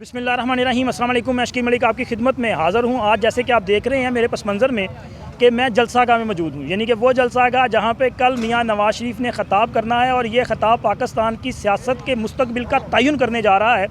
बिस्मिल्लाहिर्रहमानिर्रहीम अस्सलाम वालेकुम। मैं शकील मलिक आपकी खिदमत में हाज़िर हूँ। आज जैसे कि आप देख रहे हैं मेरे पस मंज़र में कि मैं जलसा गाह में मौजूद हूँ, यानी कि वो जलसा गाह जहाँ पे कल मियाँ नवाज़ शरीफ ने ख़िताब करना है और ये ख़िताब पाकिस्तान की सियासत के मुस्तक़बिल का तयन करने जा रहा है।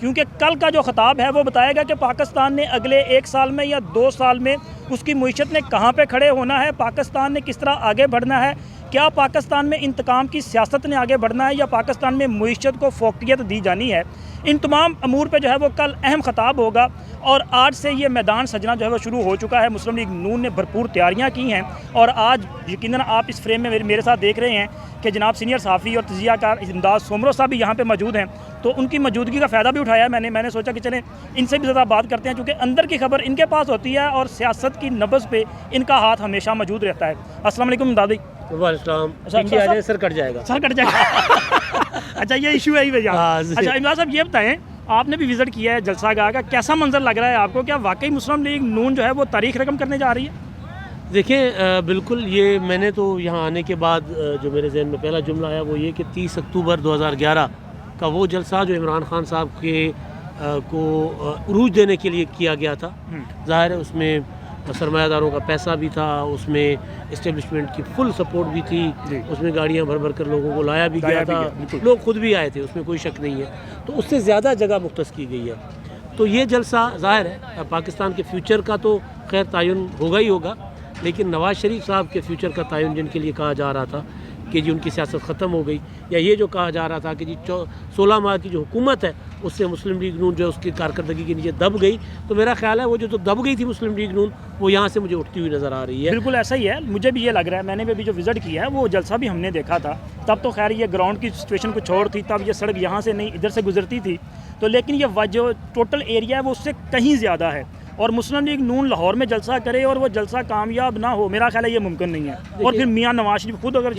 क्योंकि कल का जो ख़िताब है वो बताएगा कि पाकिस्तान ने अगले 1 साल में या 2 साल में उसकी मईशत ने कहाँ पे खड़े होना है, पाकिस्तान ने किस तरह आगे बढ़ना है, क्या पाकिस्तान में इंतकाम की सियासत ने आगे बढ़ना है या पाकिस्तान में मईशत को फोकियत दी जानी है। इन तमाम अमूर पे जो है वो कल अहम ख़िताब होगा और आज से ये मैदान सजना जो है वो शुरू हो चुका है। मुस्लिम लीग नून ने भरपूर तैयारियां की हैं और आज यकीनन आप इस फ्रेम में मेरे साथ देख रहे हैं कि जनाब सीनियर सहाफ़ी और तजियाकार इमदाद सोमरो साहब भी यहाँ पे मौजूद हैं। तो उनकी मौजूदगी का फ़ायदा भी उठाया मैंने सोचा कि चलें इनसे भी ज़्यादा बात करते हैं, क्योंकि अंदर की खबर इनके पास होती है और सियासत की नब्ज़ पे इनका हाथ हमेशा मौजूद रहता है। अस्सलाम वालेकुम दादी। वालेकुम। सर कट जाएगा अच्छा, ये इशू है ही भैया। अच्छा इमदाद साहब, ये बताएं, आपने भी विज़िट किया है जलसा गाह का, कैसा मंजर लग रहा है आपको? क्या वाकई मुस्लिम लीग नून जो है वो तारीख रकम करने जा रही है? देखिए, बिल्कुल ये मैंने तो यहाँ आने के बाद जो मेरे जहन में पहला जुमला आया वो ये कि 30 अक्टूबर 2011 का वो जलसा जो इमरान खान साहब के को उरूज देने के लिए किया गया था, ज़ाहिर है उसमें सरमायादारों का पैसा भी था, उसमें इस्टेब्लिशमेंट की फुल सपोर्ट भी थी, उसमें गाड़ियाँ भर भर कर लोगों को लाया भी गया था, लोग खुद भी आए थे, उसमें कोई शक नहीं है। तो उससे ज़्यादा जगह मुख्तस की गई है। तो ये जलसा ज़ाहिर है पाकिस्तान के फ्यूचर का तो खैर तयन होगा ही होगा, लेकिन नवाज़ शरीफ साहब के फ्यूचर का तयन जिनके लिए कहा जा रहा था कि जी उनकी सियासत ख़त्म हो गई, या ये जो कहा जा रहा था कि जी 16 माह की जो हुकूमत है उससे मुस्लिम लीग नून जो उसकी कारकर्दगी के नीचे दब गई, तो मेरा ख्याल है वो जो दब गई थी मुस्लिम लीग नून वो यहाँ से मुझे उठती हुई नज़र आ रही है। बिल्कुल ऐसा ही है, मुझे भी ये लग रहा है। मैंने भी जो विज़िट किया है वो जलसा भी हमने देखा था, तब तो खैर ये ग्राउंड की सिचुएशन कुछ और थी, तब ये सड़क यहाँ से नहीं इधर से गुजरती थी, तो लेकिन ये जो टोटल एरिया है वो उससे कहीं ज़्यादा है। और मुस्लिम लीग नून लाहौर में जलसा करे और वो जलसा कामयाब ना हो, मेरा ख्याल है ये मुमकिन नहीं है। और फिर मियाँ नवाज शरीफ खुद अगर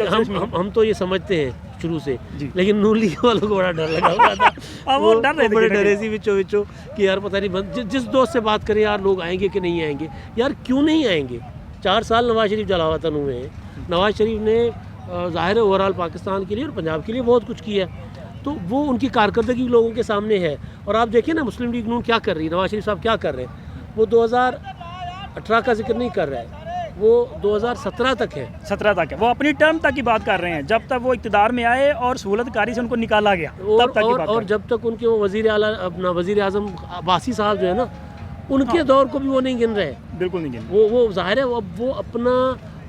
हम तो ये समझते हैं शुरू से, लेकिन नून लीग वालों को बड़ा डर लगा हुआ था। वो डर रहे थे, बड़े डरे सी विचो कि यार पता नहीं जिस दोस्त से बात करें यार लोग आएंगे कि नहीं आएंगे, यार क्यों नहीं आएंगे। 4 साल नवाज शरीफ जलावतन हुए हैं, नवाज शरीफ ने ज़ाहिर है ओवरऑल पाकिस्तान के लिए और पंजाब के लिए बहुत कुछ किया, तो वो उनकी कारकर्दगी लोगों के सामने है। और आप देखिए ना मुस्लिम लीग नून क्या कर रही है, नवाज शरीफ साहब क्या कर रहे हैं, वो 2018 का जिक्र नहीं कर रहा है, वो 2017 तक है, 17 तक है, वो अपनी टर्म तक की बात कर रहे हैं, जब तक वो इक़्तिदार में आए और सहूलतकारी से उनको निकाला गया तब तक की बात। और जब तक उनके वो वज़ीर आज़म अब्बासी साहब जो है ना, उनके दौर को भी वो नहीं गिन रहे, बिल्कुल नहीं गिन। वो ज़ाहिर है वो अपना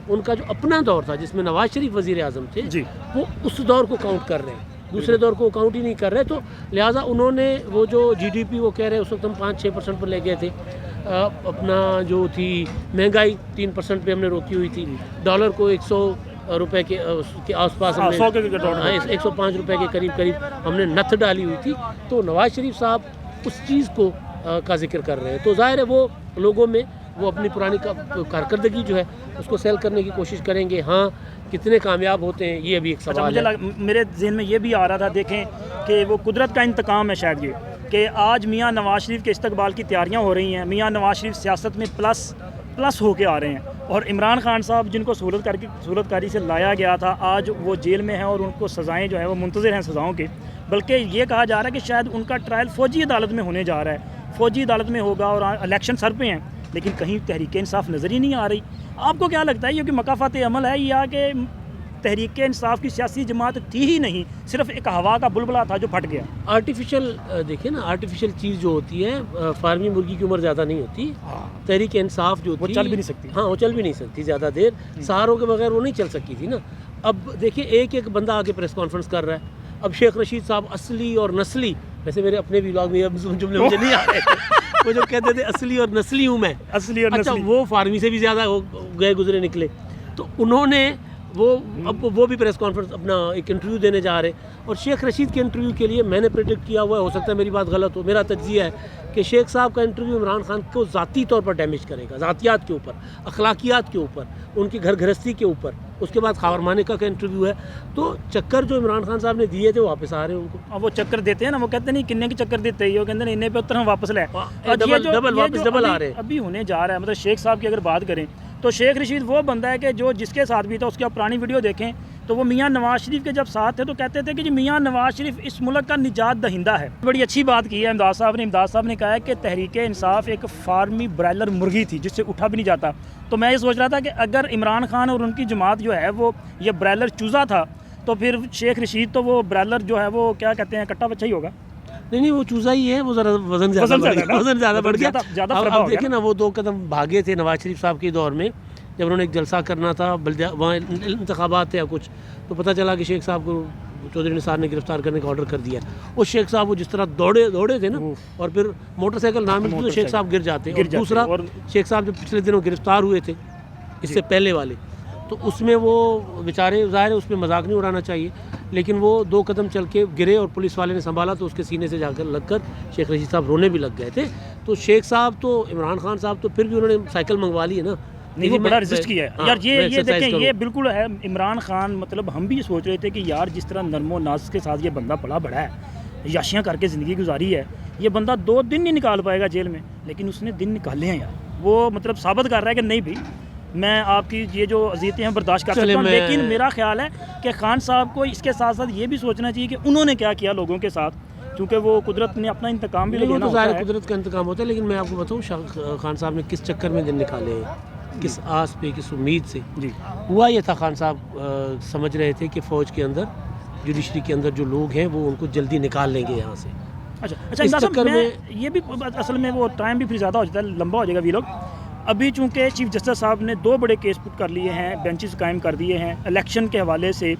उनका जो अपना दौर था जिसमें नवाज शरीफ वज़ीर आज़म थे जी, वो उस दौर को काउंट कर रहे हैं, दूसरे दौर को काउंट ही नहीं कर रहे। तो लिहाजा उन्होंने वो जो GDP वो कह रहे हैं उस वक्त हम 5-6% पर ले गए थे, अपना जो थी महंगाई 3% पे हमने रोकी हुई थी, डॉलर को 100 रुपए के आसपास हमने 105 रुपए के करीब हमने नथ डाली हुई थी। तो नवाज शरीफ साहब उस चीज़ को का जिक्र कर रहे हैं, तो जाहिर है वो लोगों में वो अपनी पुरानी कारकर्दगी जो है उसको सेल करने की कोशिश करेंगे। हाँ, कितने कामयाब होते हैं ये भी एक सवाल है। मेरे जहन में ये भी आ रहा था, देखें कि वो कुदरत का इंतकाम है शायद ये, कि आज मियाँ नवाज शरीफ के इस्तकबाल की तैयारियां हो रही हैं, मियाँ नवाज शरीफ सियासत में प्लस होके आ रहे हैं, और इमरान खान साहब जिनको सहूलतकारी से लाया गया था आज वो जेल में हैं और उनको सज़ाएँ जो है वो मुंतज़िर हैं सज़ाओं के। बल्कि ये कहा जा रहा है कि शायद उनका ट्रायल फ़ौजी अदालत में होने जा रहा है, फ़ौजी अदालत में होगा और इलेक्शन सर पे हैं, लेकिन कहीं तहरीक इंसाफ नज़र ही नहीं आ रही। आपको क्या लगता है ये कि मकाफात अमल है या कि तहरीक इंसाफ की सियासी जमात थी ही नहीं, सिर्फ एक हवा का बुलबुला था जो फट गया? आर्टिफिशियल देखिए ना, आर्टिफिशियल चीज़ जो होती है, फार्मी मुर्गी की उम्र ज़्यादा नहीं होती, तहरीक इंसाफ जो वो चल भी नहीं सकती। हाँ, वो चल भी नहीं सकती ज़्यादा देर, सहारों के बगैर वो नहीं चल सकती थी ना। अब देखिए एक बंदा आके प्रेस कॉन्फ्रेंस कर रहा है, अब शेख रशीद साहब असली और नस्ली, वैसे मेरे अपने भी व्लॉग में जुमले मुझे नहीं आ रहे थे, वो जो कहते थे असली और नस्ली हूँ मैं, असली और अच्छा नस्ली, वो फार्मी से भी ज़्यादा गए गुजरे निकले। तो उन्होंने अब वो भी प्रेस कॉन्फ्रेंस अपना एक इंटरव्यू देने जा रहे, और शेख रशीद के इंटरव्यू के लिए मैंने प्रेडिक्ट किया हुआ है, हो सकता है मेरी बात गलत हो, मेरा तज्जिया है कि शेख साहब का इंटरव्यू इमरान खान को ज़ाती तौर पर डैमेज करेगा, ज़ातियात के ऊपर, अखलाकियात के ऊपर, उनकी घर गृहस्थी के ऊपर। उसके बाद खावर मानिका का इंटरव्यू है, तो चक्कर जो इमरान खान साहब ने दिए थे वो वापस आ रहे हैं उनको। अब वो चक्कर देते हैं ना, वो कहते नहीं किन्ने के चक्कर देते हैं, वो कहते हैं इन्ने पे उत्तर हम वापस ले, डबल आ रहे हैं। अभी होने जा रहा है, मतलब शेख साहब की अगर बात करें तो शेख रशीद वो बंदा है कि जो जिसके साथ भी था उसकी आप पुरानी वीडियो देखें तो वो मियाँ नवाज शरीफ के जब साथ थे तो कहते थे कि जी मियाँ नवाज शरीफ इस मुल्क का निजात दहिंदा है। बड़ी अच्छी बात की है इमदाद साहब ने कहा है कि तहरीक इंसाफ एक फार्मी ब्रायलर मुर्गी थी जिससे उठा भी नहीं जाता। तो मैं ये सोच रहा था कि अगर इमरान खान और उनकी जमात जो है वो ये ब्रायलर चूज़ा था तो फिर शेख रशीद तो वो ब्रायलर जो है वो क्या कहते हैं कट्टा बच्चा ही होगा। नहीं वो चूज़ा ही है, वो ज़रा वज़न ज़्यादा बढ़ गया। अब देखिए ना, वो 2 कदम भागे थे नवाज शरीफ साहब के दौर में, जब उन्होंने एक जलसा करना था, वहाँ इंतखाबात थे या कुछ, तो पता चला कि शेख साहब को चौधरी निसार ने गिरफ्तार करने का ऑर्डर कर दिया। उस शेख साहब वो जिस तरह दौड़े थे ना, और फिर मोटरसाइकिल ना मिलती तो शेख साहब गिर जाते। और दूसरा शेख साहब जो पिछले दिनों गिरफ्तार हुए थे इससे पहले वाले, तो उसमें वो बेचारे, ज़ाहिर है उसमें मजाक नहीं उड़ाना चाहिए, लेकिन वो 2 कदम चल के गिरे और पुलिस वाले ने संभाला तो उसके सीने से जाकर लगकर शेख रशीद साहब रोने भी लग गए थे। तो शेख साहब तो, इमरान खान साहब तो फिर भी उन्होंने साइकिल मंगवा ली है ना, नहीं वो बड़ा रेजिस्ट किया है यार। ये देखें, ये बिल्कुल है इमरान खान, मतलब हम भी ये सोच रहे थे कि यार जिस तरह नरमो नाज के साथ ये बंदा पला बड़ा है, याशियाँ करके ज़िंदगी गुजारी है, ये बंदा 2 दिन नहीं निकाल पाएगा जेल में, लेकिन उसने दिन निकाले हैं यार। वो मतलब साबित कर रहा है कि नहीं भाई, मैं आपकी ये जो अज़ियतें हैं बर्दाश्त कर सकता हूँ। लेकिन मेरा ख्याल है कि खान साहब को इसके साथ साथ ये भी सोचना चाहिए कि उन्होंने क्या किया लोगों के साथ, क्योंकि वो कुदरत ने अपना इंतकाम भी लेना होता है। कुदरत का इंतकाम होता है, लेकिन मैं आपको बताऊँ खान साहब ने किस चक्कर में दिन निकाले हैं, किस आस पे, किस उम्मीद से जी हुआ ये था। खान साहब समझ रहे थे कि फ़ौज के अंदर, जुडिशरी के अंदर जो लोग हैं वो उनको जल्दी निकाल लेंगे यहाँ से। अच्छा इस चक्कर में ये भी असल में वो टाइम भी फिर ज़्यादा हो जाता है, लंबा हो जाएगा वी लोग। अभी चूँकि चीफ जस्टिस साहब ने 2 बड़े केस पुट कर लिए हैं, बेंचेस कायम कर दिए हैं इलेक्शन के हवाले से,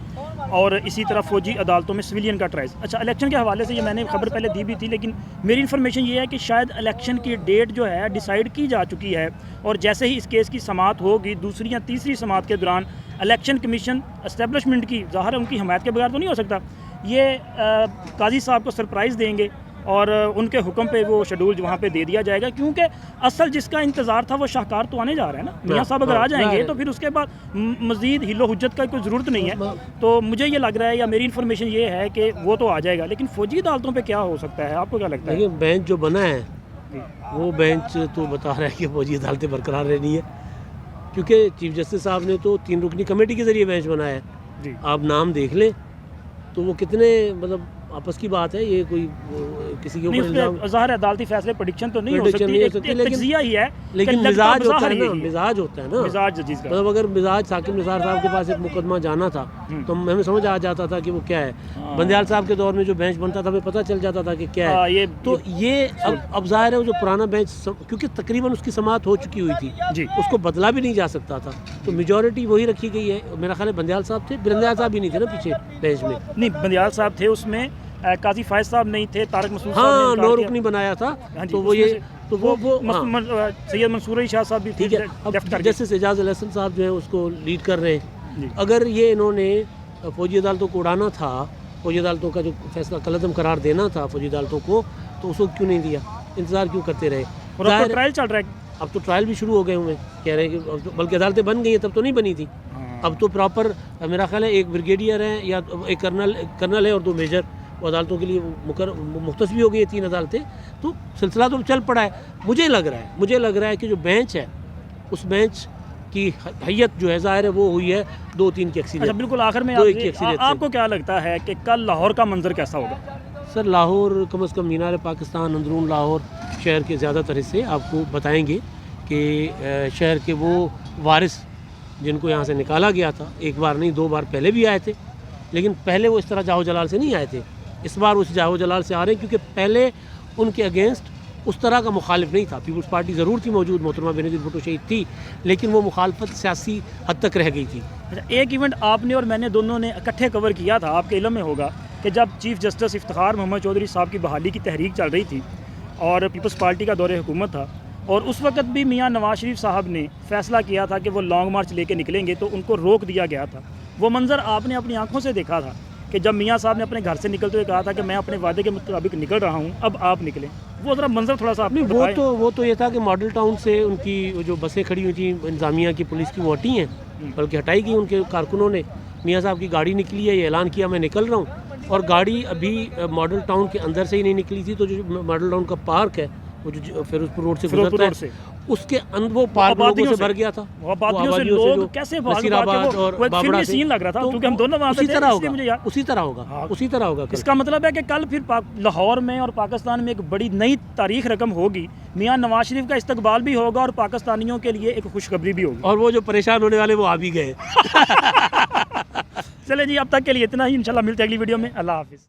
और इसी तरह फ़ौजी अदालतों में सिविलियन का ट्रायल्स। अच्छा, इलेक्शन के हवाले से ये मैंने खबर पहले दी भी थी, लेकिन मेरी इन्फॉर्मेशन ये है कि शायद इलेक्शन की डेट जो है डिसाइड की जा चुकी है, और जैसे ही इस केस की समाअत होगी, दूसरी या तीसरी समाअत के दौरान इलेक्शन कमीशन एस्टेब्लिशमेंट की, ज़ाहिर है उनकी हमायत के बगैर तो नहीं हो सकता, ये काजी साहब को सरप्राइज़ देंगे और उनके हुक्म पे वो शेड्यूल वहाँ पे दे दिया जाएगा। क्योंकि असल जिसका इंतज़ार था वो शाहकार तो आने जा रहा है ना, मियाँ साहब अगर आ जाएंगे तो फिर उसके बाद मज़ीद हिलो हुज्जत का कोई ज़रूरत नहीं है। तो मुझे ये लग रहा है, या मेरी इन्फॉर्मेशन ये है कि वो तो आ जाएगा, लेकिन फ़ौजी अदालतों पे क्या हो सकता है, आपको क्या लगता है? बेंच जो बना है वो बेंच तो बता रहा है कि फ़ौजी अदालतें बरकरार रहनी है, क्योंकि चीफ जस्टिस साहब ने तो 3 रुकनी कमेटी के ज़रिए बेंच बनाया है। आप नाम देख लें तो वो कितने, मतलब आपस की बात है, ये कोई किसी के ऊपर इल्जाम, ज़ाहिर है अदालती फैसले प्रेडिक्शन तो नहीं हो सकती, तज्ज़िया ही है, लेकिन मिजाज होता है ना, मिजाज जजीज़ का। मतलब अगर मिजाज साकिब निसार साहब के पास एक मुकदमा जाना था तो हमें समझ आ जाता था कि वो क्या है। बंदयाल साहब के दौर में जो बेंच बनता था हमें पता चल जाता था कि क्या है। तो ये अब ज़ाहिर है वो जो पुराना बेंच, क्योंकि तकरीबन उसकी समाअत हो चुकी हुई थी, उसको बदला भी नहीं जा सकता था, तो मेजॉरिटी वही रखी गई है। मेरा ख्याल है बंदयाल साहब थे, बंदयाल साहब भी नहीं थे ना पीछे बेंच में, नहीं बंदयाल साहब थे उसमें, काजी फायज साहब नहीं थे, तारक मसूद साहब ने 9 रुकनी बनाया था, तो वो ये तो वो सैयद मंसूर अली शाह साहब भी ठीक है। जस्टिस एजाज अल हसन साहब जो है उसको लीड कर रहे हैं। अगर ये इन्होंने फ़ौजी अदालतों को उड़ाना था, फ़ौजी अदालतों का जो फैसला कलअदम करार देना था फ़ौजी अदालतों को, तो उसको क्यों नहीं दिया, इंतज़ार क्यों करते रहे? और अब तो ट्रायल चल रहा है, अब तो ट्रायल भी शुरू हो गए हुए, कह रहे हैं कि बल्कि अदालतें बन गई हैं, तब तो नहीं बनी थी। अब तो प्रॉपर मेरा ख्याल है एक ब्रिगेडियर है या एक कर्नल है और 2 मेजर, वो अदालतों के लिए मुख्तस भी हो गई है 3 अदालतें, तो सिलसिला तो चल पड़ा है। मुझे लग रहा है कि जो बेंच है उस बेंच की हैयत जो है ज़ाहिर है वो हुई है 2-3 की अक्सरियत। अच्छा, बिल्कुल आखिर में आपको क्या लगता है कि कल लाहौर का मंजर कैसा होगा? सर लाहौर कम से कम मीनार पाकिस्तान, अंदरून लाहौर शहर के ज़्यादातर हिस्से आपको बताएंगे कि शहर के वो वारिस जिनको यहाँ से निकाला गया था, एक बार नहीं 2 बार पहले भी आए थे, लेकिन पहले वो इस तरह जाहो जलाल से नहीं आए थे, इस बार उस जाहो जलाल से आ रहे हैं, क्योंकि पहले उनके अगेंस्ट उस तरह का मुखालिफ नहीं था। पीपल्स पार्टी ज़रूर थी मौजूद, मोहतरमा बेनज़ीर भुट्टो शहीद थी, लेकिन वो मुखालफत सियासी हद तक रह गई थी। एक इवेंट आपने और मैंने दोनों ने इकट्ठे कवर किया था, आपके इल्म में होगा कि जब चीफ जस्टिस इफ्तिखार मोहम्मद चौधरी साहब की बहाली की तहरीक चल रही थी और पीपल्स पार्टी का दौरे हुकूमत था, और उस वक्त भी मियाँ नवाज शरीफ साहब ने फैसला किया था कि वो लॉन्ग मार्च लेके निकलेंगे, तो उनको रोक दिया गया था। वो मंज़र आपने अपनी आंखों से देखा था कि जब मियाँ साहब ने अपने घर से निकलते हुए कहा था कि मैं अपने वादे के मुताबिक निकल रहा हूँ, अब आप निकलें, वो ज़रा मंजर थोड़ा सा आपने वो तो ये था कि मॉडल टाउन से उनकी जो बसें खड़ी हुई थी इंतज़ामिया की, पुलिस की, वो हटी हैं, बल्कि हटाई गई उनके कारकुनों ने। मियाँ साहब की गाड़ी निकली है, ये ऐलान किया मैं निकल रहा हूँ, और गाड़ी अभी मॉडल टाउन के अंदर से ही नहीं निकली थी, तो जो मॉडल टाउन का पार्क है वो जो फिरोजपुर रोड से गुजरता है, उसके अंदर वो पार्क लोगों से भर गया था। वो आबादियों से लोग कैसे भाग नसीराबाद के और वो एक बाबरा फिल्मी से। सीन लग रहा था, तो क्योंकि हम दोनों वहाँ पे उसी थे, तरह इसलिए मुझे होगा, याद। उसी तरह होगा, हाँ। उसी तरह होगा कल। इसका मतलब है कि कल फिर लाहौर में और पाकिस्तान में एक बड़ी नई तारीख रकम होगी, मियाँ नवाज शरीफ का इस्तकबाल भी होगा और पाकिस्तानियों के लिए एक खुशखबरी भी होगी। और वो जो परेशान होने वाले वो आ भी गए। चले जी, अब तक के लिए इतना ही, इंशाल्लाह मिलते हैं अगली वीडियो में। अल्लाह हाफिज़।